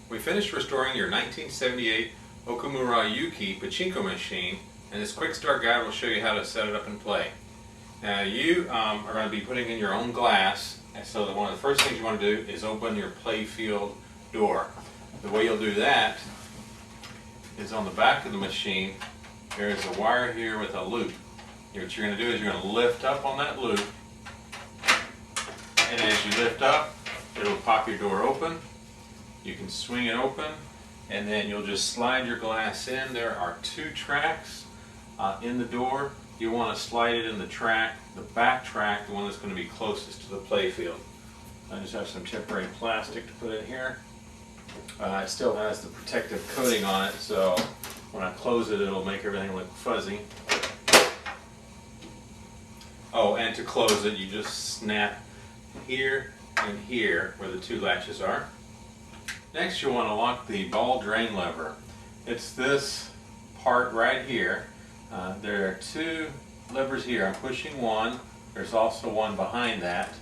We finished restoring your 1978 Okumurayuki Pachinko machine, and this quick start guide will show you how to set it up and play. Now you are going to be putting in your own glass, and so that one of the first things you want to do is open your play field door. The way you'll do that is on the back of the machine. There is a wire here with a loop. What you're going to do is you're going to lift up on that loop, and as you lift up, it'll pop your door open. You can swing it open, and then you'll just slide your glass in. There are two tracks in the door. You want to slide it in the track, the back track, the one that's going to be closest to the play field. I just have some temporary plastic to put in here. It still has the protective coating on it, so when I close it, it'll make everything look fuzzy. Oh, and to close it, you just snap here and here where the two latches are. Next, you'll want to lock the ball drain lever. It's this part right here. There are two levers here. I'm pushing one. There's also one behind that.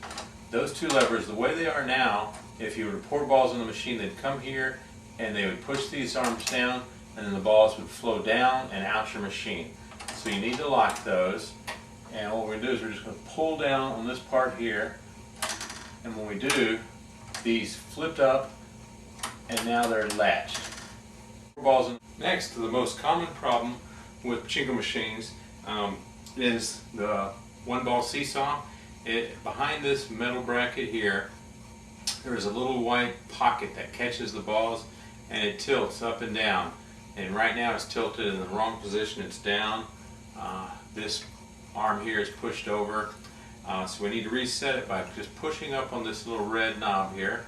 Those two levers, the way they are now, if you were to pour balls in the machine, they'd come here and they would push these arms down, and then the balls would flow down and out your machine. So you need to lock those. And what we're going to do is we're just going to pull down on this part here, and when we do, these flipped up and now they're latched. Balls in. Next, the most common problem with Pachinko machines is the one ball seesaw. Behind this metal bracket here, there is a little white pocket that catches the balls, and it tilts up and down. And right now it's tilted in the wrong position. It's down. This arm here is pushed over. So we need to reset it by just pushing up on this little red knob here.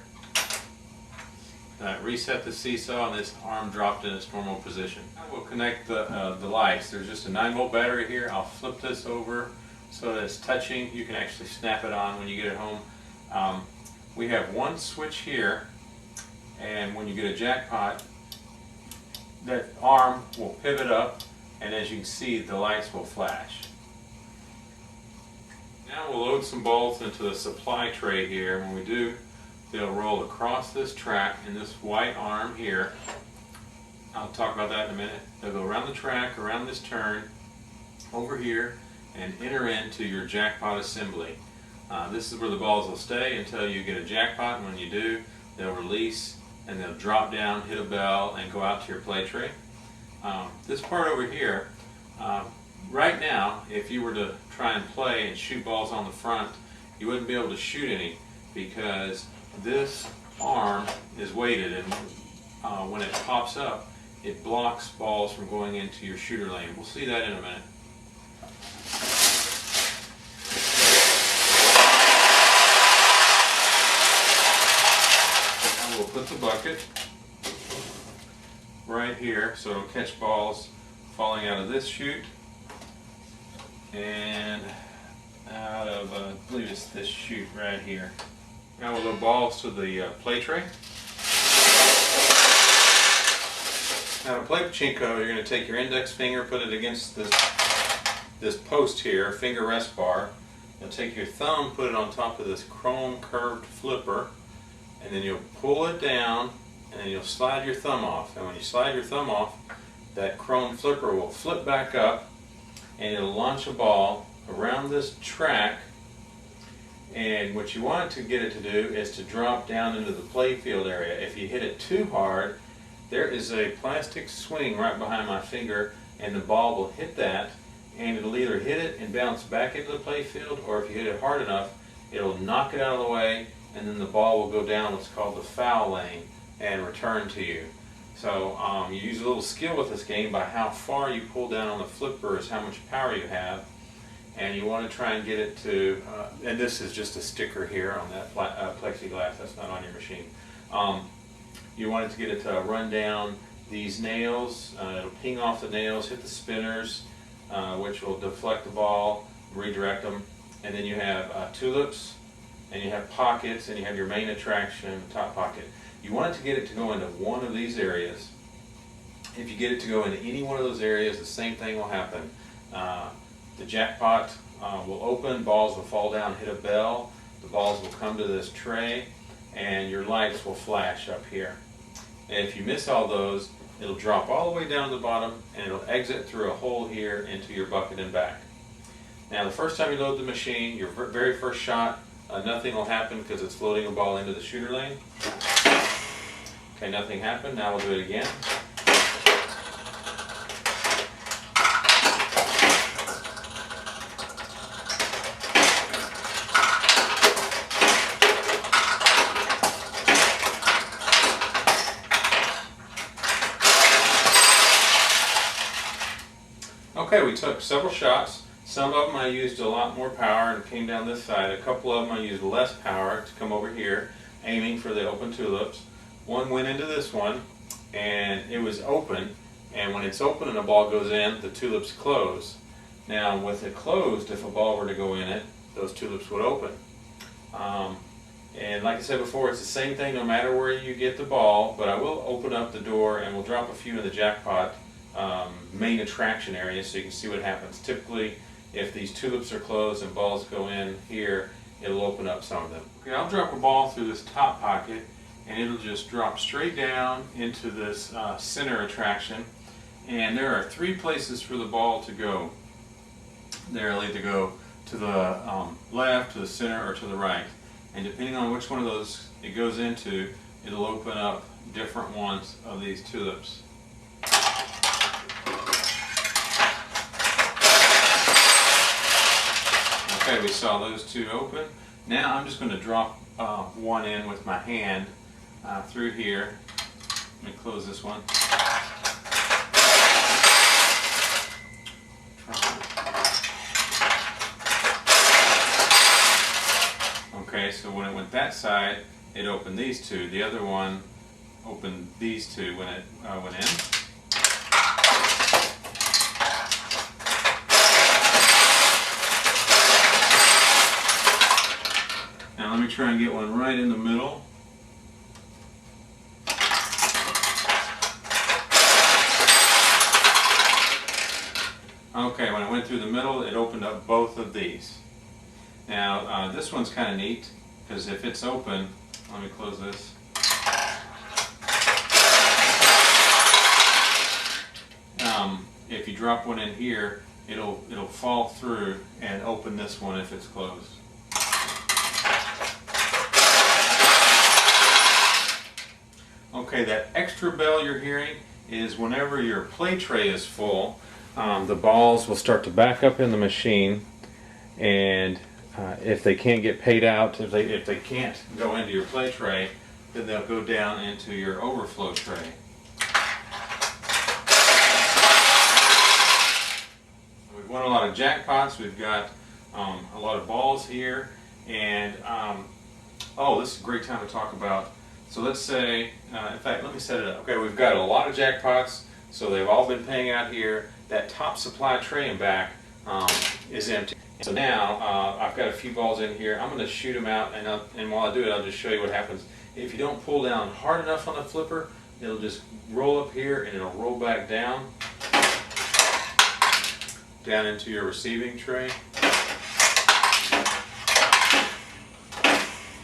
Reset the seesaw, and this arm dropped in its normal position. Now we'll connect the lights. There's just a 9-volt battery here. I'll flip this over so that it's touching. You can actually snap it on when you get it home. We have one switch here, and when you get a jackpot, that arm will pivot up, and as you can see, the lights will flash. Now we'll load some balls into the supply tray here. When we do, they'll roll across this track in this white arm here. I'll talk about that in a minute. They'll go around the track, around this turn, over here, and enter into your jackpot assembly. This is where the balls will stay until you get a jackpot, and when you do, they'll release and they'll drop down, hit a bell, and go out to your play tray. This part over here, right now, if you were to try and play and shoot balls on the front, you wouldn't be able to shoot any because this arm is weighted, and when it pops up, it blocks balls from going into your shooter lane. We'll see that in a minute. Now we'll put the bucket right here so it'll catch balls falling out of this chute and out of, I believe it's this chute right here. Now we'll load balls to the play tray. Now to play Pachinko, you're going to take your index finger, put it against this post here, finger rest bar. You'll take your thumb, put it on top of this chrome curved flipper, and then you'll pull it down, and then you'll slide your thumb off. And when you slide your thumb off, that chrome flipper will flip back up, and it'll launch a ball around this track. And what you want to get it to do is to drop down into the play field area. If you hit it too hard, there is a plastic swing right behind my finger, and the ball will hit that, and it'll either hit it and bounce back into the play field, or if you hit it hard enough, it'll knock it out of the way, and then the ball will go down what's called the foul lane and return to you. So you use a little skill with this game by how far you pull down on the flipper is how much power you have. And you want to try and get it to, and this is just a sticker here on that plexiglass, that's not on your machine. You want it to get it to run down these nails. It'll ping off the nails, hit the spinners, which will deflect the ball, redirect them. And then you have tulips, and you have pockets, and you have your main attraction, top pocket. You want it to get it to go into one of these areas. If you get it to go into any one of those areas, the same thing will happen. The jackpot will open, balls will fall down, hit a bell, the balls will come to this tray, and your lights will flash up here. And if you miss all those, it'll drop all the way down to the bottom and it'll exit through a hole here into your bucket and back. Now the first time you load the machine, your very first shot, nothing will happen because it's loading a ball into the shooter lane. Okay, nothing happened. Now we'll do it again. Okay, we took several shots. Some of them I used a lot more power and came down this side. A couple of them I used less power to come over here, aiming for the open tulips. One went into this one, and it was open. And when it's open and a ball goes in, the tulips close. Now, with it closed, if a ball were to go in it, those tulips would open. And like I said before, it's the same thing no matter where you get the ball, but I will open up the door and we'll drop a few in the jackpot main attraction area so you can see what happens. Typically, if these tulips are closed and balls go in here, it'll open up some of them. Okay, I'll drop a ball through this top pocket and it'll just drop straight down into this center attraction. And there are 3 places for the ball to go. They'll either go to the left, to the center, or to the right. And depending on which one of those it goes into, it'll open up different ones of these tulips. Okay, we saw those 2 open. Now I'm just going to drop one in with my hand through here. Let me close this one. Okay, so when it went that side, it opened these 2. The other one opened these 2 when it went in. Now let me try and get one right in the middle. Okay, when it went through the middle, it opened up both of these. Now, this one's kind of neat, because if it's open, let me close this. If you drop one in here, it'll fall through and open this one if it's closed. Okay, that extra bell you're hearing is whenever your play tray is full, the balls will start to back up in the machine, and if they can't get paid out, if they can't go into your play tray, then they'll go down into your overflow tray. We've won a lot of jackpots. We've got a lot of balls here, and oh, this is a great time to talk about. So let's say, in fact, let me set it up. Okay, we've got a lot of jackpots, so they've all been paying out here. That top supply tray and back is empty. So now I've got a few balls in here. I'm going to shoot them out, and while I do it, I'll just show you what happens. If you don't pull down hard enough on the flipper, it'll just roll up here and it'll roll back down into your receiving tray.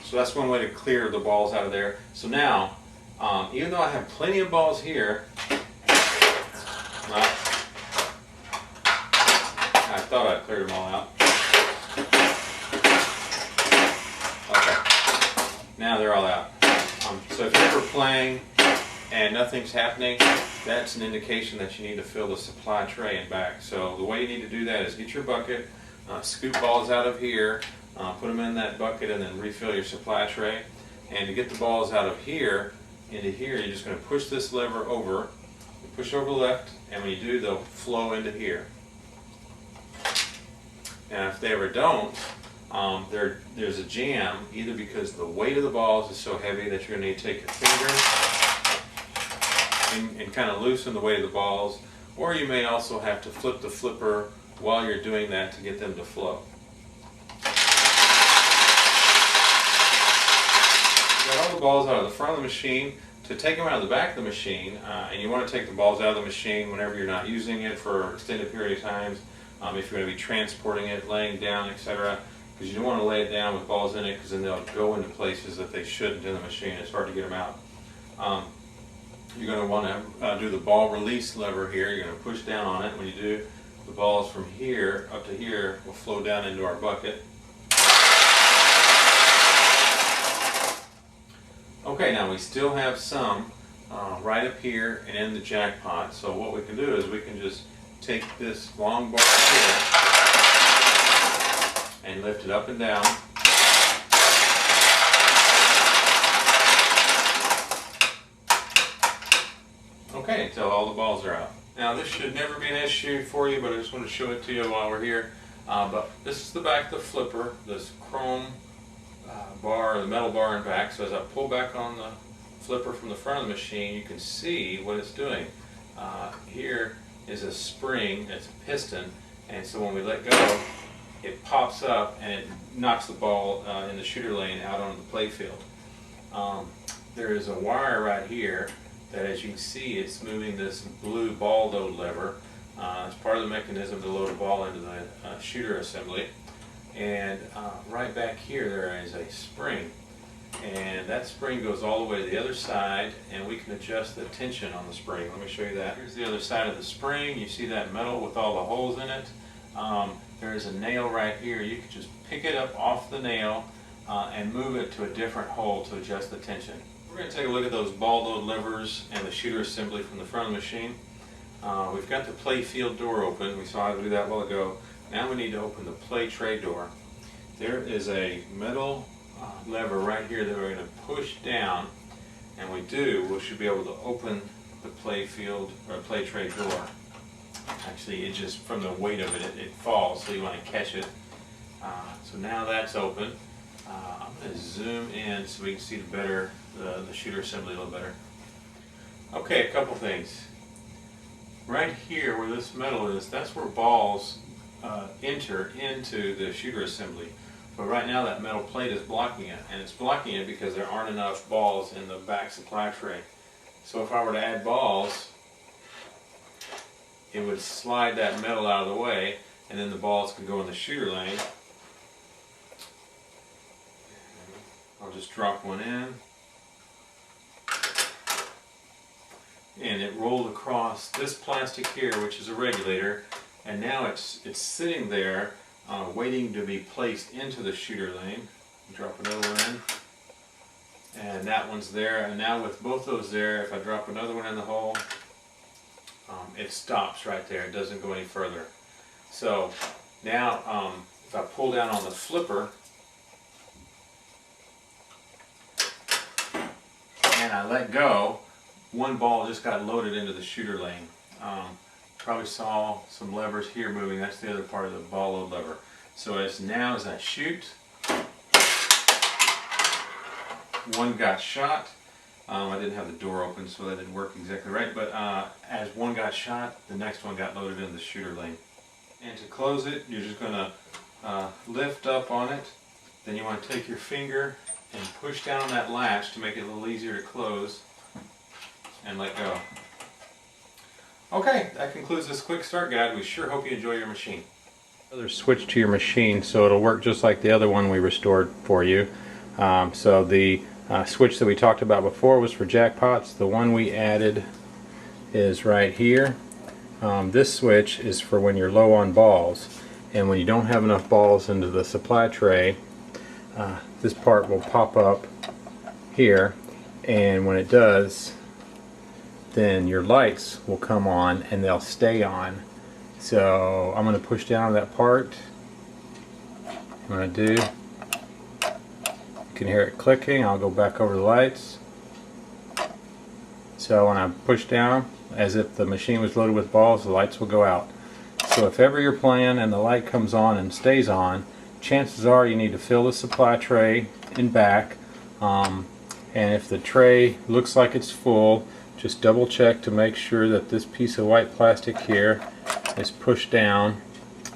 So that's one way to clear the balls out of there. So now, even though I have plenty of balls here, I thought I'd cleared them all out. Okay, now they're all out. So if you're ever playing and nothing's happening, that's an indication that you need to fill the supply tray and back. So the way you need to do that is get your bucket, scoop balls out of here, put them in that bucket, and then refill your supply tray. And to get the balls out of here into here, you're just going to push this lever over. You push over left, and when you do, they'll flow into here. And if they ever don't, there's a jam, either because the weight of the balls is so heavy that you're going to need to take your finger and kind of loosen the weight of the balls, or you may also have to flip the flipper while you're doing that to get them to flow. Got all the balls out of the front of the machine. To take them out of the back of the machine, and you want to take the balls out of the machine whenever you're not using it for an extended period of times, if you're going to be transporting it, laying down, etc., because you don't want to lay it down with balls in it, because then they'll go into places that they shouldn't in the machine. It's hard to get them out. you're going to want to do the ball release lever here. You're going to push down on it. When you do, the balls from here up to here will flow down into our bucket. Okay, now we still have some right up here and in the jackpot. So what we can do is we can just take this long bar here and lift it up and down. Okay, until all the balls are out. Now this should never be an issue for you, but I just want to show it to you while we're here. But this is the back of the flipper, this chrome bar, the metal bar in back. So as I pull back on the flipper from the front of the machine, you can see what it's doing. Here is a spring, it's a piston, and so when we let go, it pops up and it knocks the ball in the shooter lane out onto the play field. There is a wire right here that, as you can see, it's moving this blue ball load lever. It's part of the mechanism to load a ball into the shooter assembly. And right back here there is a spring, and that spring goes all the way to the other side, and we can adjust the tension on the spring. Let me show you that. Here's the other side of the spring. You see that metal with all the holes in it? There is a nail right here. You can just pick it up off the nail and move it to a different hole to adjust the tension. We're going to take a look at those ball load levers and the shooter assembly from the front of the machine. We've got the play field door open. We saw how to do that a while ago. Now we need to open the play tray door. There is a metal lever right here that we're going to push down, and we should be able to open the play field or play tray door. Actually, it just, from the weight of it, it falls, so you want to catch it. So now that's open. I'm going to zoom in so we can see the shooter assembly a little better. Okay, a couple things. Right here where this metal is, that's where balls enter into the shooter assembly. But right now that metal plate is blocking it, and it's blocking it because there aren't enough balls in the back supply tray. So if I were to add balls, it would slide that metal out of the way, and then the balls could go in the shooter lane. I'll just drop one in, and it rolled across this plastic here, which is a regulator, and now it's sitting there waiting to be placed into the shooter lane. Drop another one in, and that one's there, and now with both those there, if I drop another one in the hole, it stops right there. It doesn't go any further. So now if I pull down on the flipper and I let go, one ball just got loaded into the shooter lane. Probably saw some levers here moving. That's the other part of the ball load lever. So as I shoot, one got shot. I didn't have the door open, so that didn't work exactly right. But as one got shot, the next one got loaded into the shooter lane. And to close it, you're just going to lift up on it. Then you want to take your finger and push down on that latch to make it a little easier to close, and let go. Okay, that concludes this quick start guide. We sure hope you enjoy your machine. Another switch to your machine so it'll work just like the other one we restored for you. So the switch that we talked about before was for jackpots. The one we added is right here. This switch is for when you're low on balls, and when you don't have enough balls into the supply tray, this part will pop up here, and when it does, then your lights will come on and they'll stay on. So I'm going to push down on that part. What I do, you can hear it clicking. I'll go back over the lights. So when I push down, as if the machine was loaded with balls, the lights will go out. So if ever you're playing and the light comes on and stays on, chances are you need to fill the supply tray in back. And if the tray looks like it's full, just double check to make sure that this piece of white plastic here is pushed down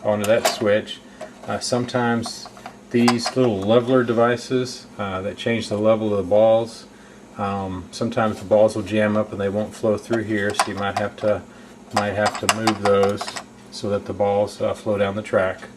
onto that switch. Sometimes these little leveler devices that change the level of the balls, sometimes the balls will jam up and they won't flow through here, so you might have to move those so that the balls flow down the track.